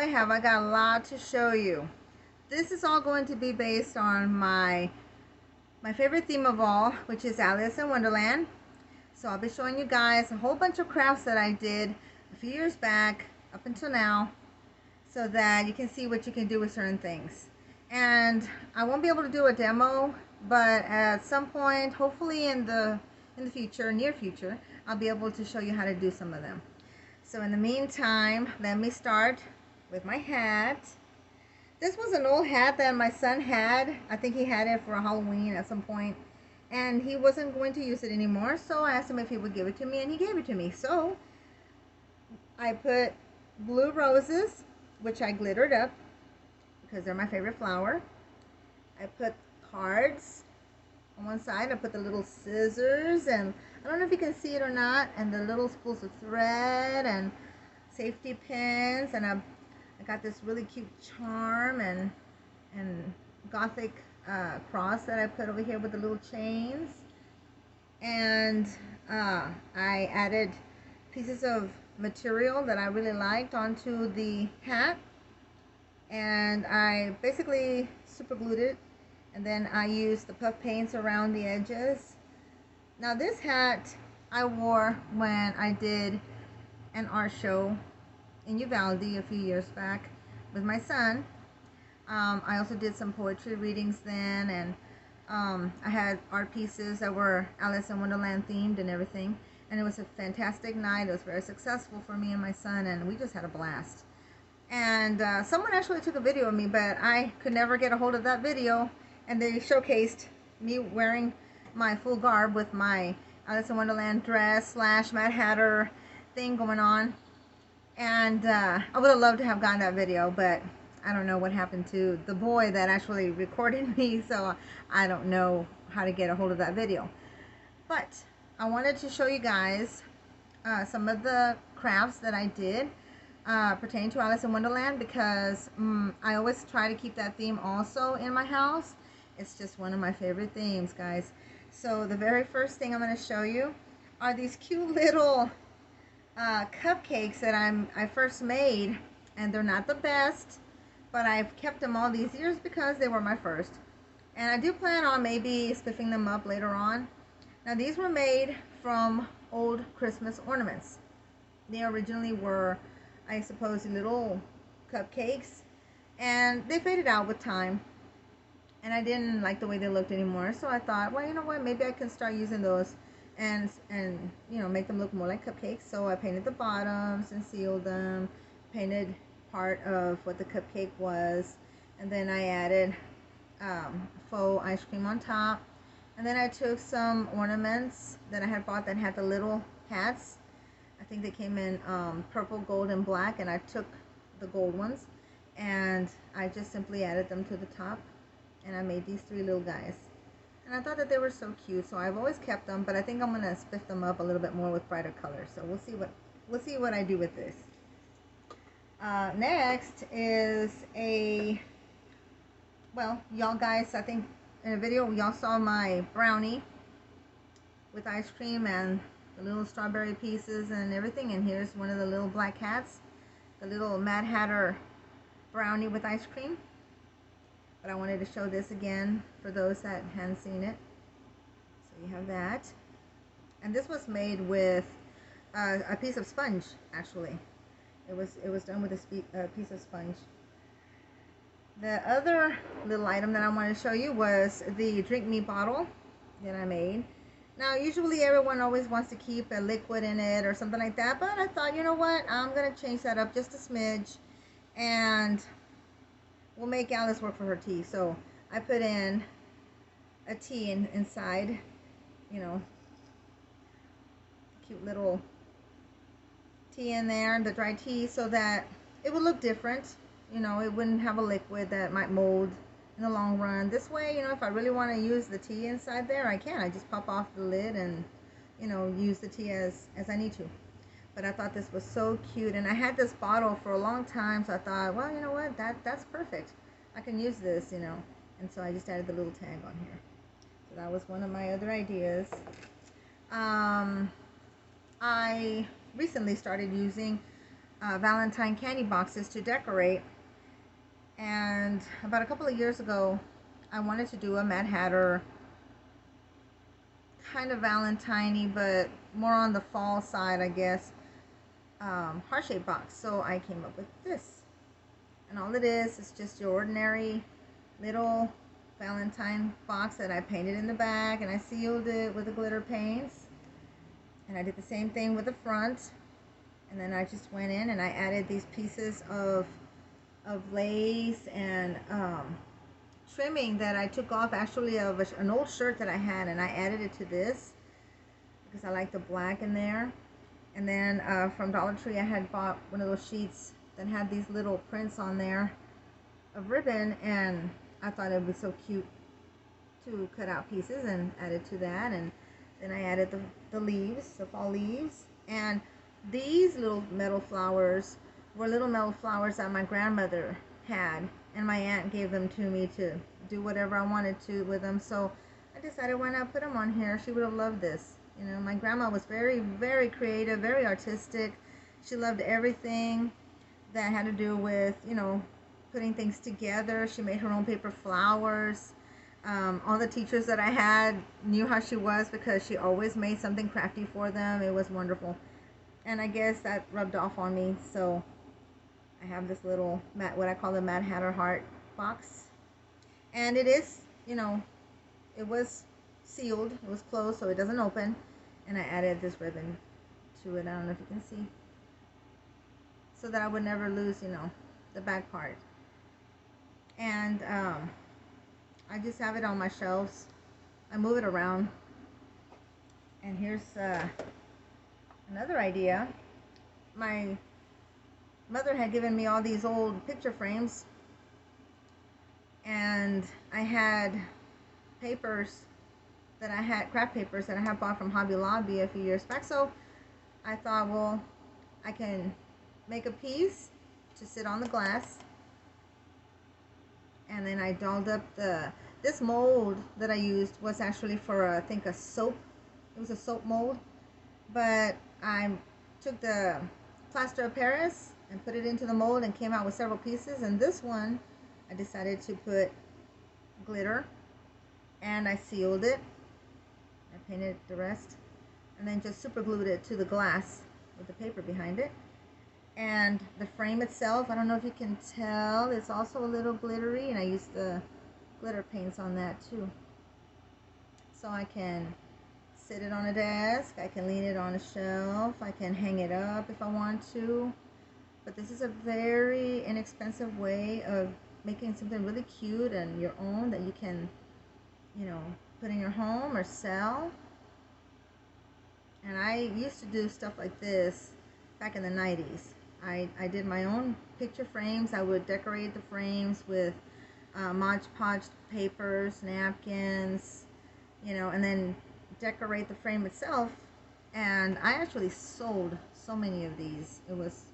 boy, have I got a lot to show you. This is all going to be based on my favorite theme of all, which is Alice in Wonderland. So I'll be showing you guys a whole bunch of crafts that I did a few years back up until now, so that you can see what you can do with certain things. And I won't be able to do a demo, but at some point, hopefully in the future, near future, I'll be able to show you how to do some of them. So in the meantime, let me start with my hat. This was an old hat that my son had. I think he had it for Halloween at some point, and he wasn't going to use it anymore, so I asked him if he would give it to me, and he gave it to me. So I put blue roses, which I glittered up because they're my favorite flower. I put cards on one side. I put the little scissors, and I don't know if you can see it or not, and the little spools of thread and safety pins, and I got this really cute charm and gothic cross that I put over here with the little chains. And I added pieces of material that I really liked onto the hat, and I basically super glued it, and then I used the puff paints around the edges. Now this hat I wore when I did an art show in Uvalde a few years back with my son. I also did some poetry readings then, and I had art pieces that were Alice in Wonderland themed and everything, and it was a fantastic night. It was very successful for me and my son, and we just had a blast. And someone actually took a video of me, but I could never get a hold of that video, and they showcased me wearing my full garb with my Alice in Wonderland dress slash Mad Hatter thing going on. And I would have loved to have gotten that video, but I don't know what happened to the boy that actually recorded me, so I don't know how to get a hold of that video. But I wanted to show you guys some of the crafts that I did pertaining to Alice in Wonderland, because I always try to keep that theme also in my house. It's just one of my favorite themes, guys. So the very first thing I'm going to show you are these cute little cupcakes that I first made, and they're not the best, but I've kept them all these years because they were my first, and I do plan on maybe spiffing them up later on. Now these were made from old Christmas ornaments. They originally were, I suppose, little cupcakes, and they faded out with time, and I didn't like the way they looked anymore, so I thought, well, you know what, maybe I can start using those and you know, make them look more like cupcakes. So I painted the bottoms and sealed them, painted part of what the cupcake was, and then I added faux ice cream on top. And then I took some ornaments that I had bought that had the little hats. I think they came in purple, gold, and black, and I took the gold ones and I just simply added them to the top, and I made these three little guys. And I thought that they were so cute, so I've always kept them, but I think I'm gonna spiff them up a little bit more with brighter colors. So we'll see what I do with this. Next is well, y'all guys, I think in a video y'all saw my brownie with ice cream and the little strawberry pieces and everything. And here's one of the little black hats, the little Mad Hatter brownie with ice cream. But I wanted to show this again for those that hadn't seen it. So you have that. And this was made with a piece of sponge, actually. It was done with a piece of sponge. The other little item that I wanted to show you was the drink me bottle that I made. Now, usually everyone always wants to keep a liquid in it or something like that, but I thought, you know what, I'm going to change that up just a smidge, and we'll make Alice work for her tea. So I put in a tea inside, you know, cute little tea in there, the dry tea, so that it would look different. You know, it wouldn't have a liquid that might mold in the long run. This way, you know, if I really want to use the tea inside there, I can. I just pop off the lid and, you know, use the tea as I need to. But I thought this was so cute, and I had this bottle for a long time, so I thought, well, you know what, that's perfect. I can use this, you know. And so I just added the little tag on here. So that was one of my other ideas. I recently started using Valentine candy boxes to decorate. And about a couple of years ago, I wanted to do a Mad Hatter kind of Valentine-y, but more on the fall side, I guess, heart-shaped box. So I came up with this. And all it is just your ordinary little Valentine box that I painted in the back, and I sealed it with the glitter paints. And I did the same thing with the front. And then I just went in and I added these pieces of lace and trimming that I took off actually of an old shirt that I had, and I added it to this because I like the black in there. And then from Dollar Tree I had bought one of those sheets that had these little prints on there of ribbon, and I thought it would be so cute to cut out pieces and add it to that. And then I added the leaves, the fall leaves, and these little metal flowers were little metal flowers that my grandmother had, and my aunt gave them to me to do whatever I wanted to with them. So I decided, why not put them on here? She would have loved this. You know, my grandma was very, very creative, very artistic. She loved everything that had to do with, you know, putting things together. She made her own paper flowers. All the teachers that I had knew how she was because she always made something crafty for them. It was wonderful. And I guess that rubbed off on me. So I have this little, what I call the Mad Hatter heart box. And it is, you know, it was sealed. It was closed, so it doesn't open. And I added this ribbon to it. I don't know if you can see. So that I would never lose, you know, the back part. And I just have it on my shelves. I move it around. And here's another idea. My mother had given me all these old picture frames, and I had papers that I had, craft papers that I had bought from Hobby Lobby a few years back. So I thought, well, I can make a piece to sit on the glass. And then I dolled up this mold that I used was actually for I think a soap. It was a soap mold, but I took the plaster of Paris and put it into the mold and came out with several pieces. And this one I decided to put glitter, and I sealed it. I painted the rest and then just super glued it to the glass with the paper behind it. And the frame itself, I don't know if you can tell, it's also a little glittery, and I used the glitter paints on that too. So I can sit it on a desk, I can lean it on a shelf, I can hang it up if I want to. But this is a very inexpensive way of making something really cute and your own that you can, you know, put in your home or sell. And I used to do stuff like this back in the 90s. I did my own picture frames. I would decorate the frames with Mod Podge papers, napkins, you know, and then decorate the frame itself. And I actually sold so many of these. It was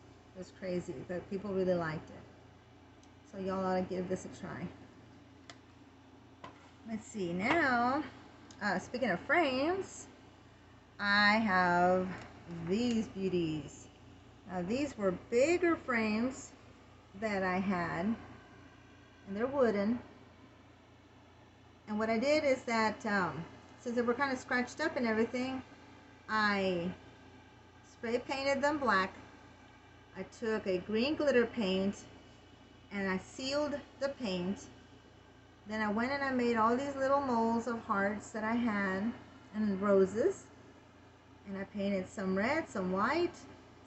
crazy, but people really liked it. So y'all ought to give this a try. Let's see now. Speaking of frames, I have these beauties. Now these were bigger frames that I had, and they're wooden. And what I did is that since they were kind of scratched up and everything, I spray painted them black. I took a green glitter paint and I sealed the paint. Then I went and I made all these little molds of hearts that I had and roses. And I painted some red, some white,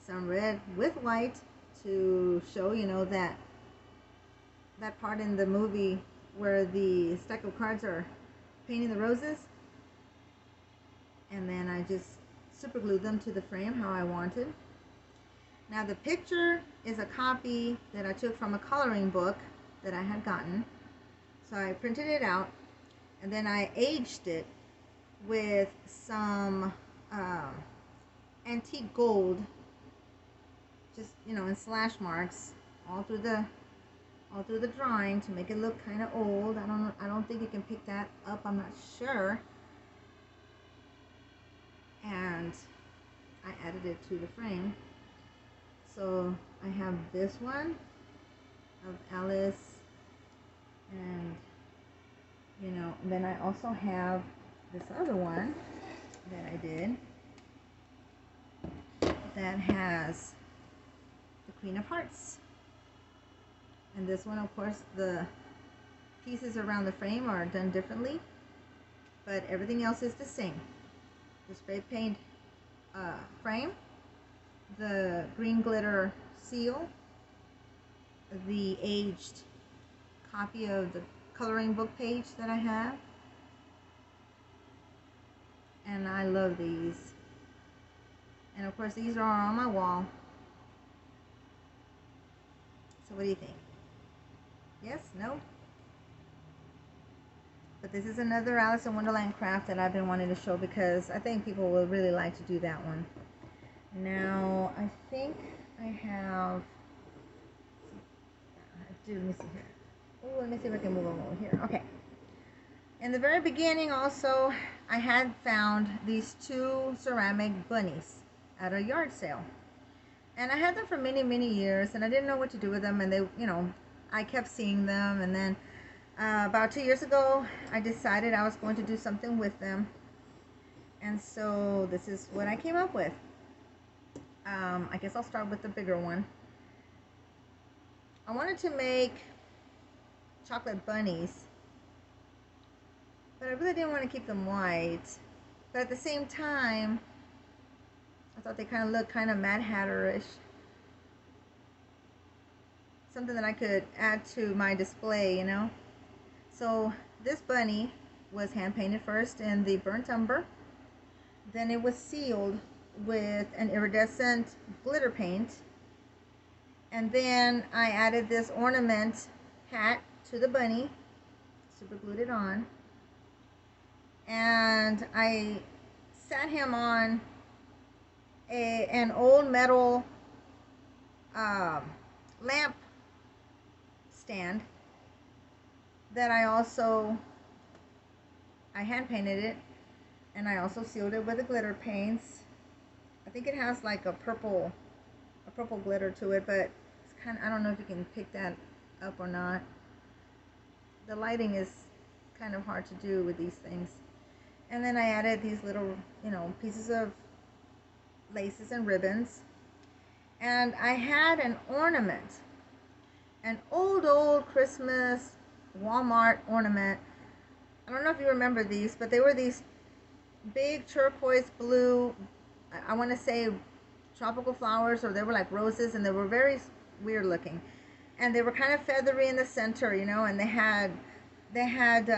some red with white to show, you know, that part in the movie where the stack of cards are painting the roses. And then I just super glued them to the frame how I wanted. Now the picture is a copy that I took from a coloring book that I had gotten. So I printed it out and then I aged it with some antique gold, just, you know, in slash marks all through the drawing to make it look kind of old. I don't think you can pick that up, I'm not sure. And I added it to the frame. So I have this one of Alice, and and then I also have this other one that I did that has the Queen of Hearts. And this one, of course, the pieces around the frame are done differently, but everything else is the same. The spray paint frame, the green glitter seal, the aged copy of the coloring book page that I have, and I love these. And of course these are on my wall. So what do you think? Yes? No? But this is another Alice in Wonderland craft that I've been wanting to show because I think people will really like to do that one. Now I think I have, let me see here. Oh, let me see if I can move over here. Okay. In the very beginning also, I had found these two ceramic bunnies at a yard sale. And I had them for many, many years, and I didn't know what to do with them, and they, I kept seeing them, and then about 2 years ago, I decided I was going to do something with them. And so this is what I came up with. I guess I'll start with the bigger one. I wanted to make chocolate bunnies, but I really didn't want to keep them white. But at the same time, I thought they kind of looked kind of Mad Hatter-ish. Something that I could add to my display, So this bunny was hand painted first in the burnt umber. Then it was sealed with an iridescent glitter paint. And then I added this ornament hat to the bunny, super glued it on. And I sat him on an old metal lamp stand that I hand painted it, and I also sealed it with the glitter paints. I think it has like a purple glitter to it, but it's kind of, I don't know if you can pick that up or not. The lighting is kind of hard to do with these things. And then I added these little, pieces of laces and ribbons. And I had an ornament, an old Christmas Walmart ornament. I don't know if you remember these, but they were these big turquoise blue, I want to say tropical flowers, or they were like roses, and they were very weird looking. And they were kind of feathery in the center, and they had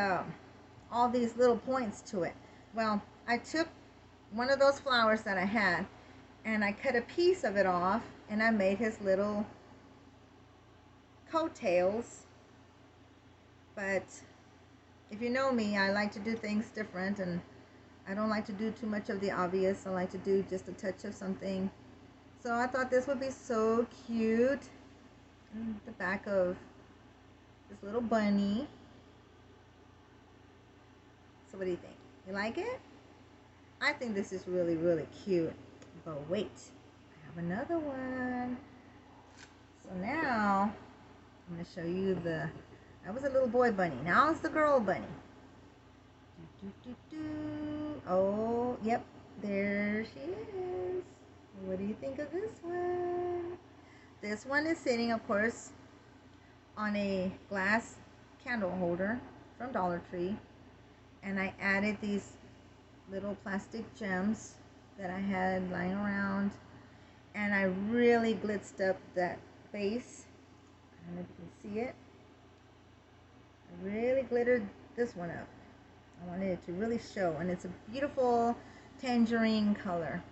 all these little points to it. Well, I took one of those flowers that I had, and I cut a piece of it off, and I made his little coattails. But if you know me, I like to do things different, and I don't like to do too much of the obvious. I like to do just a touch of something. So I thought this would be so cute. And the back of this little bunny. So what do you think? You like it? I think this is really, really cute. But wait, I have another one. So now I'm going to show you that was a little boy bunny. Now it's the girl bunny. Oh, yep, there she is. What do you think of this one? This one is sitting, of course, on a glass candle holder from Dollar Tree. And I added these little plastic gems that I had lying around. And I really glitzed up that base. I don't know if you can see it. I really glittered this one up. I wanted it to really show. And it's a beautiful tangerine color.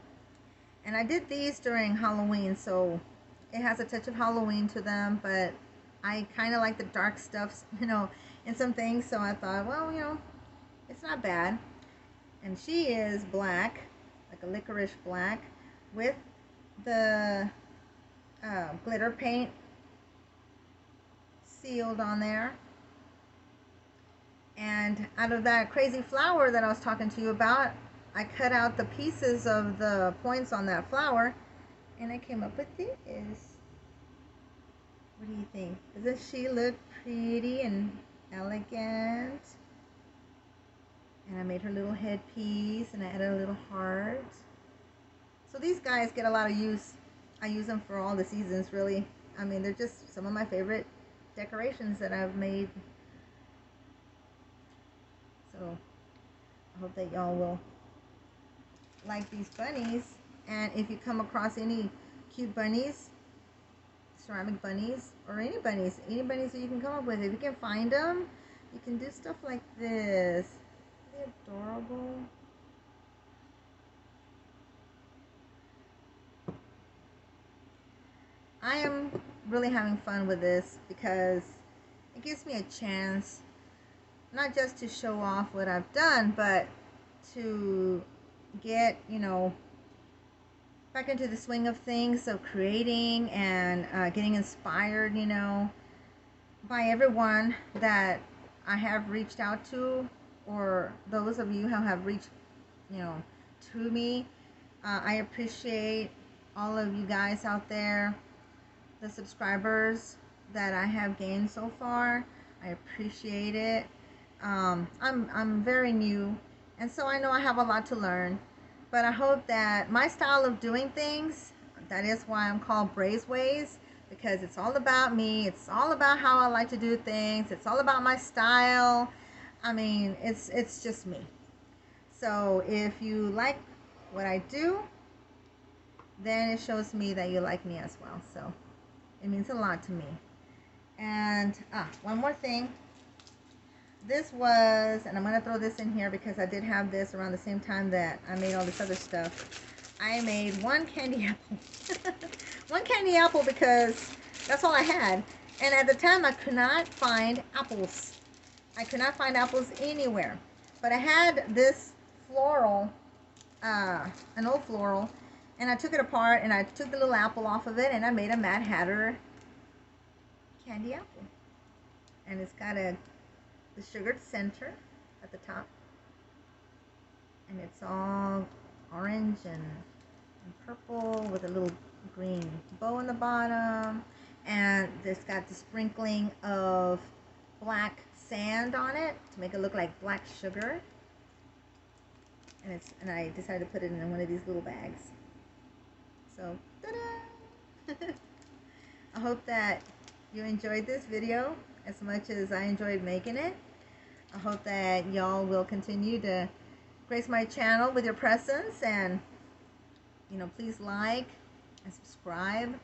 And I did these during Halloween, so it has a touch of Halloween to them, but I kind of like the dark stuff, in some things. So I thought, well, it's not bad. And she is black, like a licorice black, with the glitter paint sealed on there. And out of that crazy flower that I was talking to you about, I cut out the pieces of the points on that flower, And I came up with this. What do you think? Doesn't she look pretty and elegant? And I made her little headpiece and I added a little heart. So these guys get a lot of use. I use them for all the seasons, really. I mean, they're just some of my favorite decorations that I've made. So I hope that y'all will like these bunnies. And if you come across any cute bunnies, ceramic bunnies, or any bunnies that you can come up with, if you can find them, you can do stuff like this. They're adorable. I am really having fun with this because it gives me a chance not just to show off what I've done, but to get, you know, back into the swing of things, of creating and getting inspired, you know, by everyone that I have reached out to, or those of you who have reached, you know, to me. I appreciate all of you guys out there, the subscribers that I have gained so far. I appreciate it. I'm very new, and so I know I have a lot to learn, but I hope that my style of doing things, that is why I'm called Bray's Ways, because it's all about me. It's all about how I like to do things. It's all about my style. I mean, it's just me. So if you like what I do, then it shows me that you like me as well. So it means a lot to me. And one more thing. This was, and I'm going to throw this in here because I did have this around the same time that I made all this other stuff. I made one candy apple. One candy apple because that's all I had. And at the time I could not find apples. I could not find apples anywhere. But I had this floral, an old floral, and I took it apart and I took the little apple off of it and I made a Mad Hatter candy apple. And it's got the sugared center at the top, and it's all orange and purple with a little green bow on the bottom, and it's got the sprinkling of black sand on it to make it look like black sugar. And I decided to put it in one of these little bags. So ta-da! I hope that you enjoyed this video as much as I enjoyed making it. I hope that y'all will continue to grace my channel with your presence, and you know, please like and subscribe.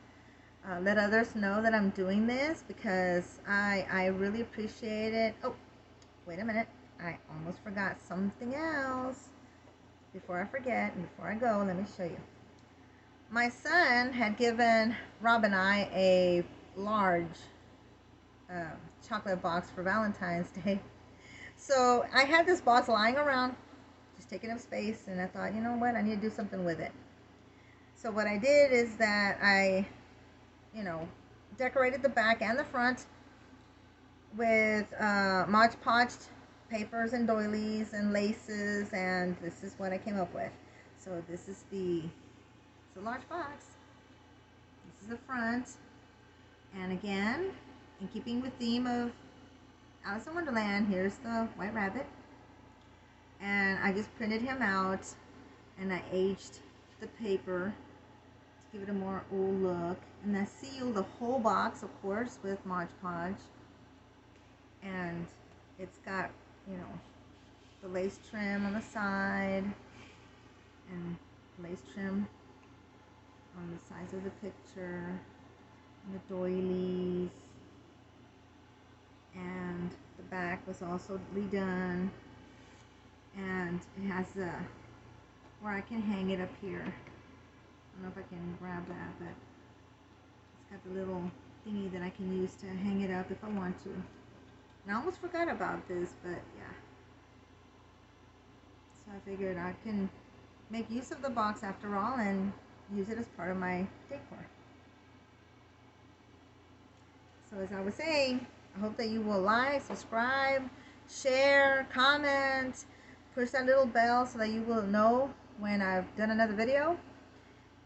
Let others know that I'm doing this because I really appreciate it. Oh, wait a minute, I almost forgot something else. Before I forget and before I go, let me show you. My son had given Rob and I a large chocolate box for Valentine's Day. So I had this box lying around, just taking up space, and I thought, you know what, I need to do something with it. So what I did is that I, you know, decorated the back and the front with Mod Podge papers and doilies and laces, and this is what I came up with. So this is it's a large box. This is the front, and again, in keeping with theme of Alice in Wonderland, here's the white rabbit, and I just printed him out and I aged the paper to give it a more old look, and I sealed the whole box, of course, with Mod Podge, and it's got, you know, the lace trim on the side and lace trim on the sides of the picture, and the doilies, and the back was also redone, and it has where I can hang it up here. I don't know if I can grab that, but it's got the little thingy that I can use to hang it up if I want to. And I almost forgot about this, but yeah. So I figured I can make use of the box after all and use it as part of my decor. So as I was saying, I hope that you will like, subscribe, share, comment, push that little bell so that you will know when I've done another video.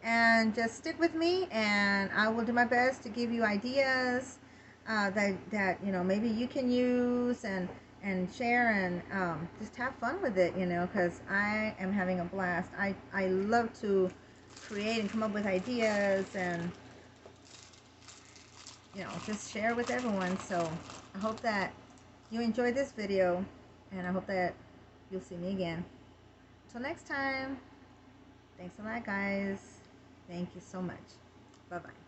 and just stick with me, and I will do my best to give you ideas that you know, maybe you can use and share, and just have fun with it, you know, because I am having a blast. I love to create and come up with ideas, and you know, just share with everyone. So I hope that you enjoyed this video, and I hope that you'll see me again. Until next time, thanks a lot, guys. Thank you so much. Bye-bye.